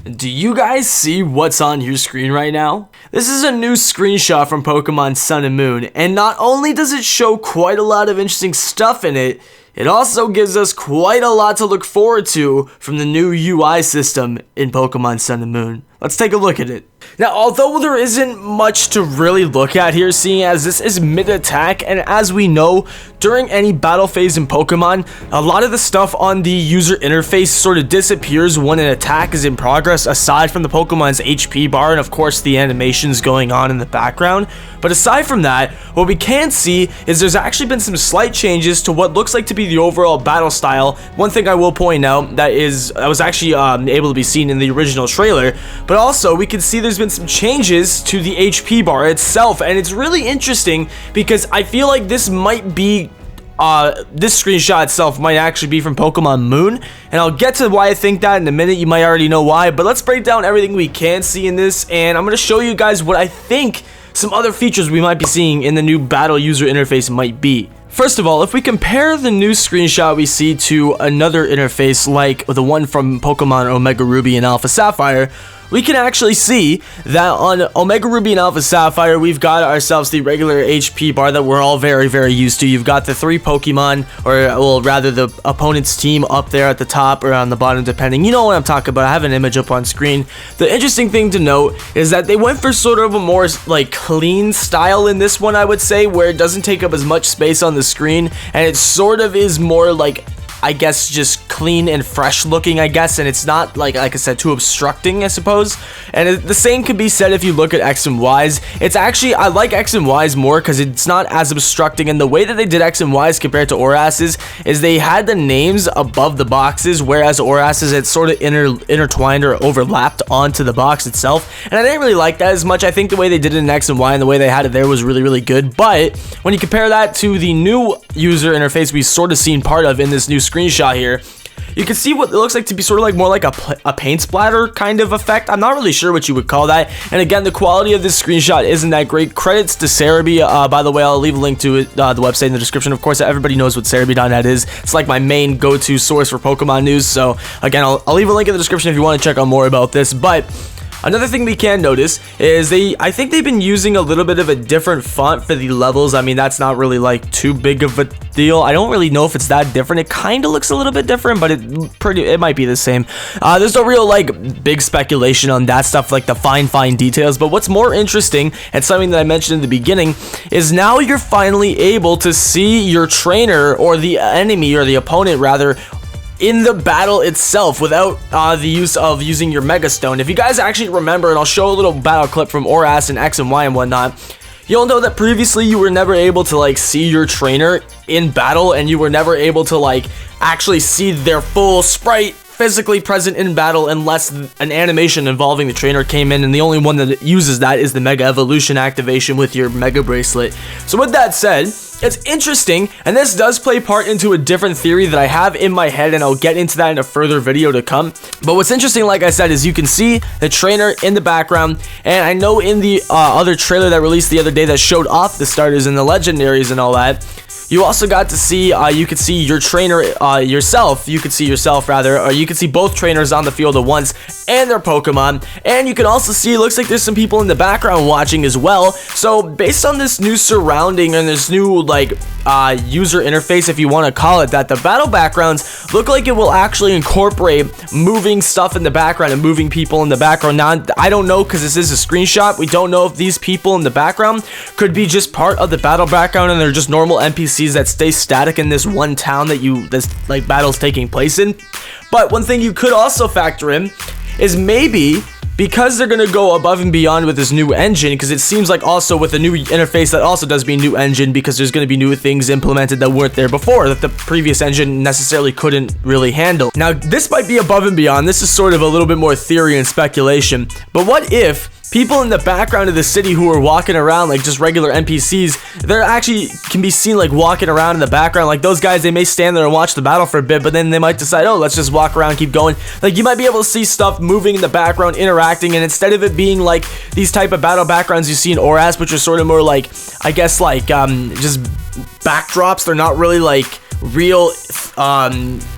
Do you guys see what's on your screen right now? This is a new screenshot from Pokemon Sun and Moon, and not only does it show quite a lot of interesting stuff in it, it also gives us quite a lot to look forward to from the new UI system in Pokemon Sun and Moon. Let's take a look at it. Now, although there isn't much to really look at here, seeing as this is mid-attack, and as we know, during any battle phase in Pokemon, a lot of the stuff on the user interface sort of disappears when an attack is in progress, aside from the Pokemon's HP bar and of course the animations going on in the background. But aside from that, what we can see is there's actually been some slight changes to what looks like to be the overall battle style. One thing I will point out that was actually able to be seen in the original trailer, but also we can see there's been some changes to the HP bar itself, and it's really interesting because I feel like this might be this screenshot itself might actually be from Pokemon Moon, and I'll get to why I think that in a minute. You might already know why, but let's break down everything we can see in this, and I'm going to show you guys what I think some other features we might be seeing in the new battle user interface might be. First of all, if we compare the new screenshot we see to another interface like the one from Pokemon Omega Ruby and Alpha Sapphire, we can actually see that on Omega Ruby and Alpha Sapphire, we've got ourselves the regular HP bar that we're all very used to. You've got the 3 Pokemon, or well, rather the opponent's team up there at the top or on the bottom, depending. You know what I'm talking about. I have an image up on screen. The interesting thing to note is that they went for sort of a more like clean style in this one, I would say, where it doesn't take up as much space on the screen, and it sort of is more like, I guess, just clean and fresh looking, I guess, and it's not like I said, too obstructing, I suppose. And the same could be said if you look at X and Y's. It's actually, I like X and Y's more because it's not as obstructing, and the way that they did X and Y's compared to ORAS's is they had the names above the boxes, whereas ORAS's it's sort of intertwined or overlapped onto the box itself, and I didn't really like that as much. I think the way they did it in X and Y and the way they had it there was really good, but when you compare that to the new user interface we've sort of seen part of in this new screenshot here, you can see what it looks like to be sort of like more like a paint splatter kind of effect. I'm not really sure what you would call that. And again, the quality of this screenshot isn't that great. Credits to Cerebi. By the way, I'll leave a link to it, the website in the description. Of course, everybody knows what Cerebi.net is. It's like my main go-to source for Pokemon news. So again, I'll leave a link in the description if you want to check out more about this. But another thing we can notice is I think they've been using a little bit of a different font for the levels. I mean, that's not really like too big of a deal. I don't really know if it's that different. It kind of looks a little bit different, but it might be the same. There's no real like big speculation on that stuff, like the fine details. But what's more interesting, and something that I mentioned in the beginning, is now you're finally able to see your trainer, or the enemy, or the opponent rather, in the battle itself without the use of using your Mega Stone. If you guys actually remember, and I'll show a little battle clip from ORAS and X and Y and whatnot, you'll know that previously you were never able to like see your trainer in battle, and you were never able to like actually see their full sprite physically present in battle unless an animation involving the trainer came in, and the only one that uses that is the Mega Evolution activation with your Mega Bracelet. So with that said, it's interesting, and this does play part into a different theory that I have in my head, and I'll get into that in a further video to come. But what's interesting, like I said, is you can see the trainer in the background, and I know in the other trailer that released the other day that showed off the starters and the legendaries and all that, you also got to see, you could see your trainer yourself, you could see yourself rather, or you could see both trainers on the field at once and their Pokemon, and you can also see it looks like there's some people in the background watching as well. So based on this new surrounding and this new like user interface, if you want to call it that, the battle backgrounds look like it will actually incorporate moving stuff in the background and moving people in the background. Now, I don't know, because this is a screenshot. We don't know if these people in the background could be just part of the battle background and they're just normal NPCs that stay static in this one town that this like battle's taking place in. But one thing you could also factor in is maybe because they're going to go above and beyond with this new engine, because it seems like also with a new interface that also does be a new engine, because there's going to be new things implemented that weren't there before, that the previous engine necessarily couldn't really handle. Now, this might be above and beyond. This is sort of a little bit more theory and speculation, but what if people in the background of the city who are walking around like just regular NPCs, they're actually can be seen like walking around in the background. Like those guys, they may stand there and watch the battle for a bit, but then they might decide, oh, let's just walk around, keep going. Like you might be able to see stuff moving in the background, interacting, and instead of it being like these type of battle backgrounds you see in ORAS, which are sort of more like, I guess like just backdrops, they're not really like real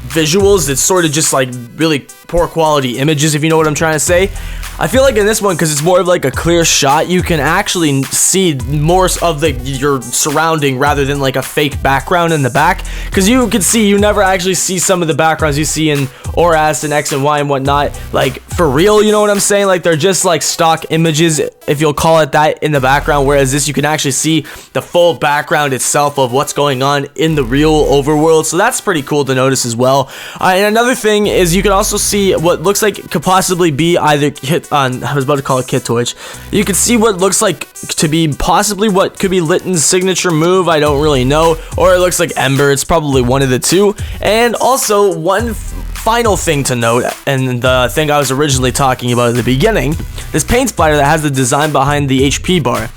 visuals. It's sort of just like really poor quality images, if you know what I'm trying to say. I feel like in this one, because it's more of like a clear shot, you can actually see more of your surrounding rather than like a fake background in the back, because you can see, you never actually see some of the backgrounds you see in ORAS and X and Y and whatnot, like for real, you know what I'm saying? Like they're just like stock images, if you'll call it that, in the background, whereas this you can actually see the full background itself of what's going on in the real overworld. So that's pretty cool to notice as well. And another thing is you can also see what looks like it could possibly be either I was about to call it Kit Twitch. You can see what looks like to be possibly what could be Litton's signature move. I don't really know, or it looks like Ember. It's probably one of the two. And also one final thing to note, and the thing I was originally talking about at the beginning, this paint splatter that has the design behind the HP bar.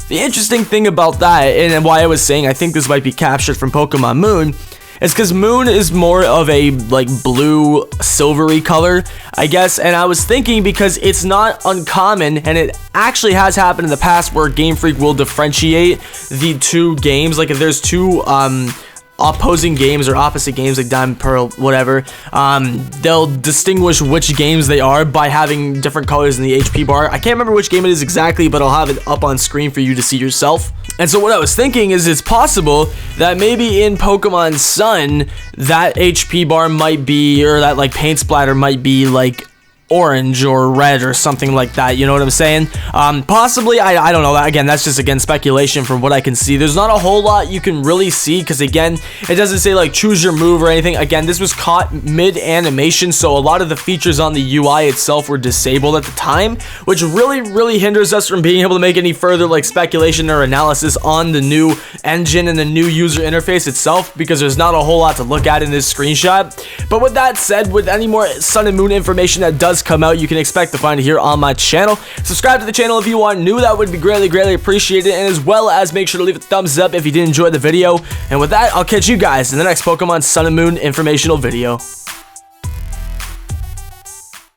The interesting thing about that, and why I was saying I think this might be captured from Pokemon Moon, is because Moon is more of a like blue silvery color, I guess, and I was thinking because it's not uncommon, and it actually has happened in the past where Game Freak will differentiate the two games. Like if there's two opposing games or opposite games like Diamond, Pearl, whatever, they'll distinguish which games they are by having different colors in the HP bar. I can't remember which game it is exactly, but I'll have it up on screen for you to see yourself. And so what I was thinking is it's possible that maybe in Pokemon Sun that HP bar might be, or that like paint splatter might be like orange or red or something like that, you know what I'm saying? Possibly, I don't know. That again, that's just again speculation from what I can see. There's not a whole lot you can really see, because again, it doesn't say like choose your move or anything. Again, this was caught mid animation, so a lot of the features on the UI itself were disabled at the time, which really hinders us from being able to make any further like speculation or analysis on the new engine and the new user interface itself, because there's not a whole lot to look at in this screenshot. But with that said, with any more Sun and Moon information that does come out, you can expect to find it here on my channel. Subscribe to the channel if you are new, that would be greatly appreciated, and as well as make sure to leave a thumbs up if you did enjoy the video. And with that, I'll catch you guys in the next Pokemon Sun and Moon informational video.